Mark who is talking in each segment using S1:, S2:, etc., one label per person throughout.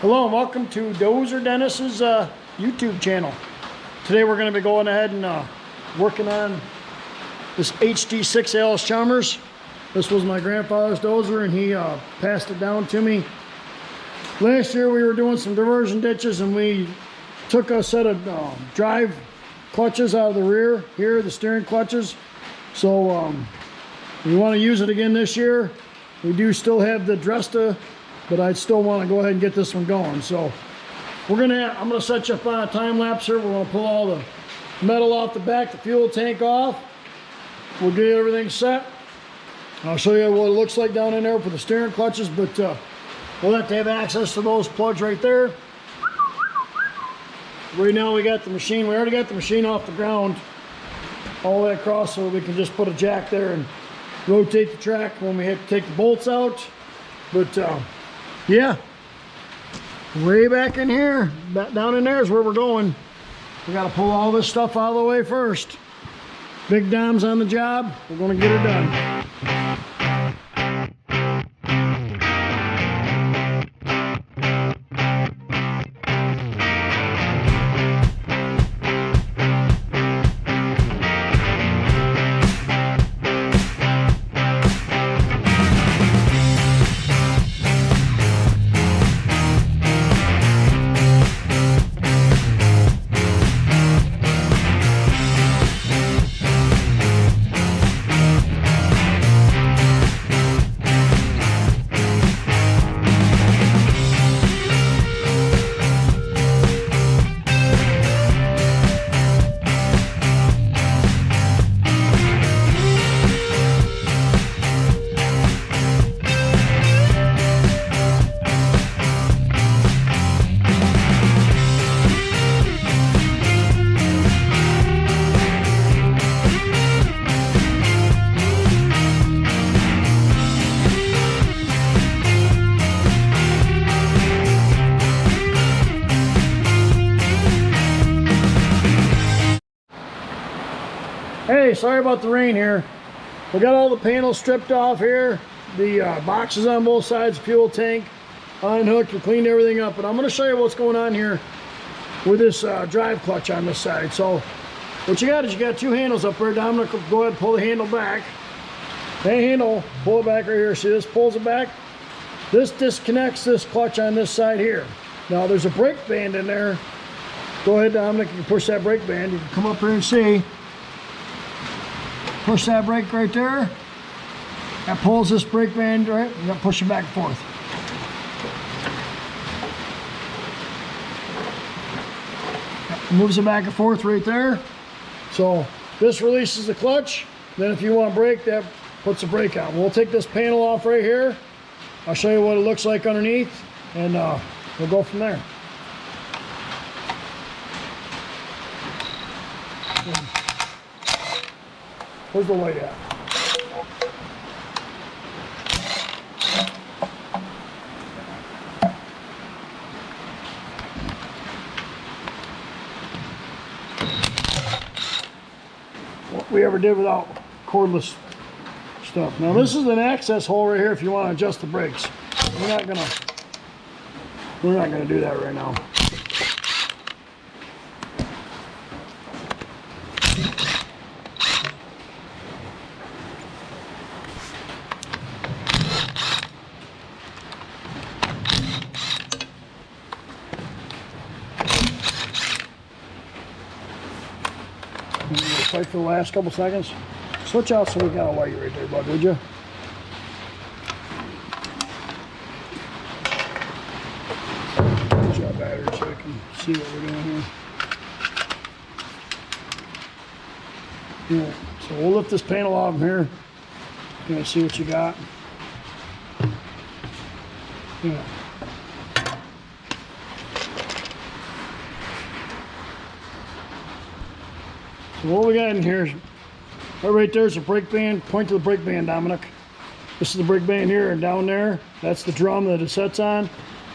S1: Hello and welcome to Dozer Dennis's YouTube channel. Today we're going to be going ahead and working on this HD6 Allis Chalmers. This was my grandfather's dozer and he passed it down to me. Last year we were doing some diversion ditches and we took a set of drive clutches out of the rear here, the steering clutches. So we want to use it again this year. We do still have the Dresta, but I still want to go ahead and get this one going. So I'm gonna set you up on a time lapse here. We're gonna pull all the metal off the back, the fuel tank off. We'll get everything set. I'll show you what it looks like down in there for the steering clutches, but we'll have to have access to those plugs right there. Right now we got the machine, we already got the machine off the ground all the way across, so we can just put a jack there and rotate the track when we have to take the bolts out. But yeah, way back in here, down in there is where we're going. We got to pull all this stuff out of the way first. Big Dom's on the job. We're going to get her done. Hey, sorry about the rain here. We got all the panels stripped off here. The boxes on both sides, fuel tank, unhooked, we cleaned everything up. But I'm gonna show you what's going on here with this drive clutch on this side. So what you got is you got two handles up there. Dominic will go ahead and pull the handle back. That handle, pull it back right here. See, this pulls it back. This disconnects this clutch on this side here. Now there's a brake band in there. Go ahead, Dominic, you can push that brake band. You can come up here and see. Push that brake right there. That pulls this brake band right. You got to push it back and forth. That moves it back and forth right there. So this releases the clutch. Then if you want to brake, that puts the brake on. We'll take this panel off right here. I'll show you what it looks like underneath, and we'll go from there. Where's the light at? What we ever did without cordless stuff. Now this is an access hole right here if you want to adjust the brakes. We're not gonna do that right now. Fight for the last couple seconds. Switch out so we got a light right there, bud, would you? Switch out battery so we can see what we're doing here. Yeah, so we'll lift this panel off from here. Gonna see what you got. Yeah. So what we got in here, right there's a brake band. Point to the brake band, Dominic. This is the brake band here, and down there, that's the drum that it sets on.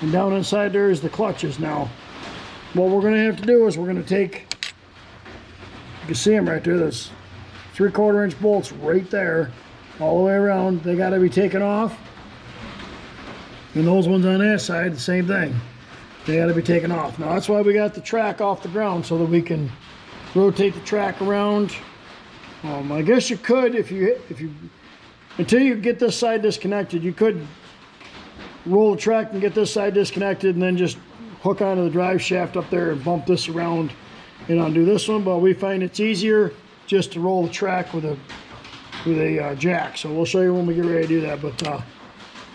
S1: And down inside there is the clutches. Now, what we're gonna have to do is we're gonna take, you can see them right there, there's 3/4 inch bolts right there, all the way around. They gotta be taken off. And those ones on that side, the same thing. they got to be taken off. Now that's why we got the track off the ground, so that we can rotate the track around. I guess you could, if you until you get this side disconnected, you could roll the track and get this side disconnected and then just hook onto the drive shaft up there and bump this around and undo this one. But we find it's easier just to roll the track with a jack. So we'll show you when we get ready to do that. But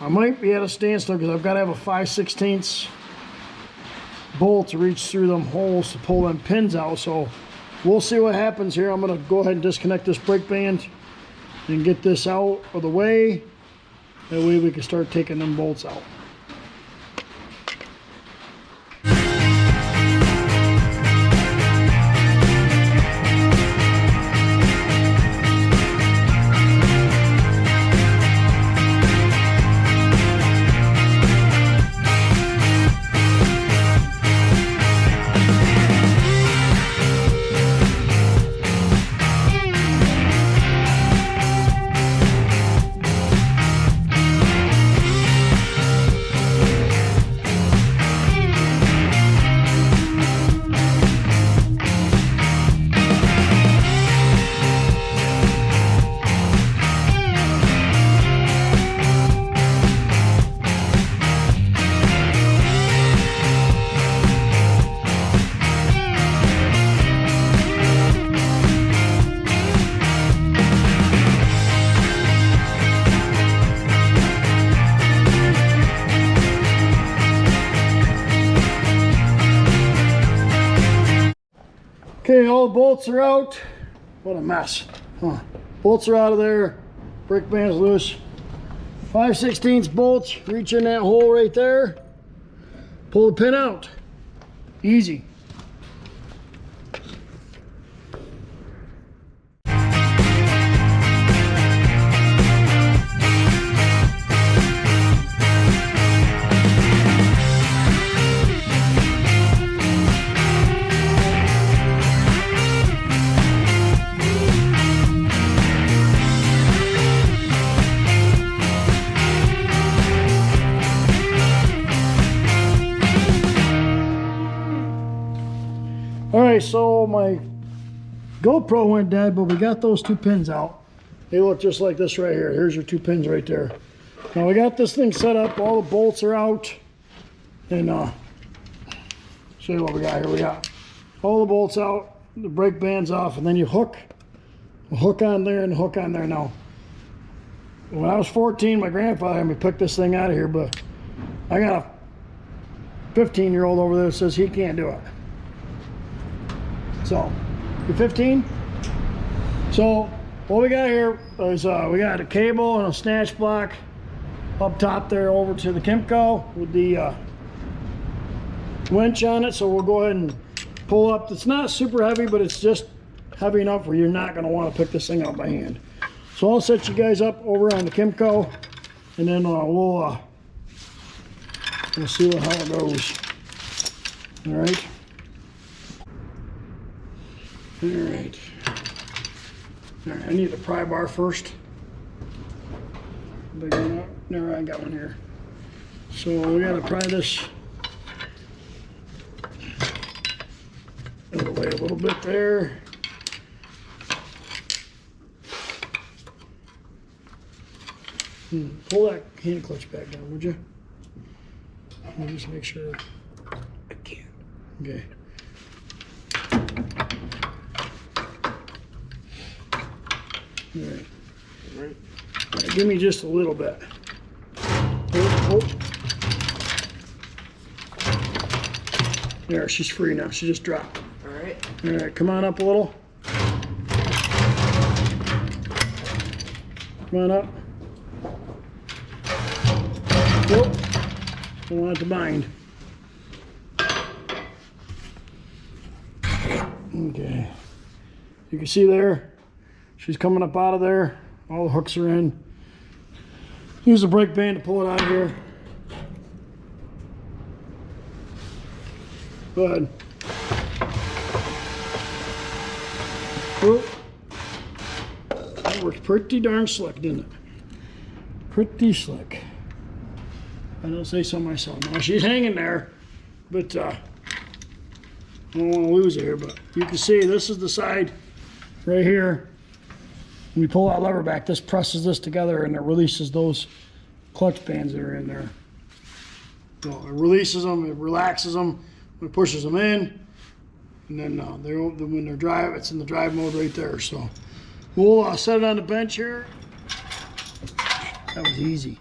S1: I might be at a standstill because I've got to have a 5/16 bolt to reach through them holes to pull them pins out. So we'll see what happens here. I'm going to go ahead and disconnect this brake band and get this out of the way. That way we can start taking them bolts out. Okay, all the bolts are out. What a mess. Huh. Bolts are out of there. Brake band's loose. 5/16 bolts. Reach in that hole right there. Pull the pin out. Easy. Alright, so my GoPro went dead, but we got those two pins out. They look just like this right here. Here's your two pins right there. Now we got this thing set up, all the bolts are out. And show you what we got here. We got all the bolts out, the brake band's off, and then you hook on there and hook on there. Now, when I was 14, my grandfather had me pick this thing out of here, but I got a 15-year-old over there that says he can't do it. So, you're 15? So, what we got here is we got a cable and a snatch block up top there over to the Kimco with the winch on it. So we'll go ahead and pull up. It's not super heavy, but it's just heavy enough where you're not going to want to pick this thing out by hand. So I'll set you guys up over on the Kimco, and then we'll see how it goes. All right. All right. All right. I need the pry bar first. Big one up. No, I got one here. So we got to pry this out of the way a little bit there. Pull that hand clutch back down, would you? Let me just make sure I can. Okay. All right. All right. Give me just a little bit. Oh. There, she's free now. She just dropped.
S2: All right.
S1: All right, come on up a little. Come on up. Nope. Don't want it to bind. Okay. You can see there, she's coming up out of there. All the hooks are in. Use the brake band to pull it out of here. Go ahead. Whoop. That worked pretty darn slick, didn't it? Pretty slick. I don't say so myself. Now she's hanging there. But I don't want to lose it here, but you can see this is the side right here. When we pull that lever back, this presses this together and it releases those clutch bands that are in there. So it releases them, it relaxes them, it pushes them in, and then when they're drive, it's in the drive mode right there. So we'll set it on the bench here. That was easy.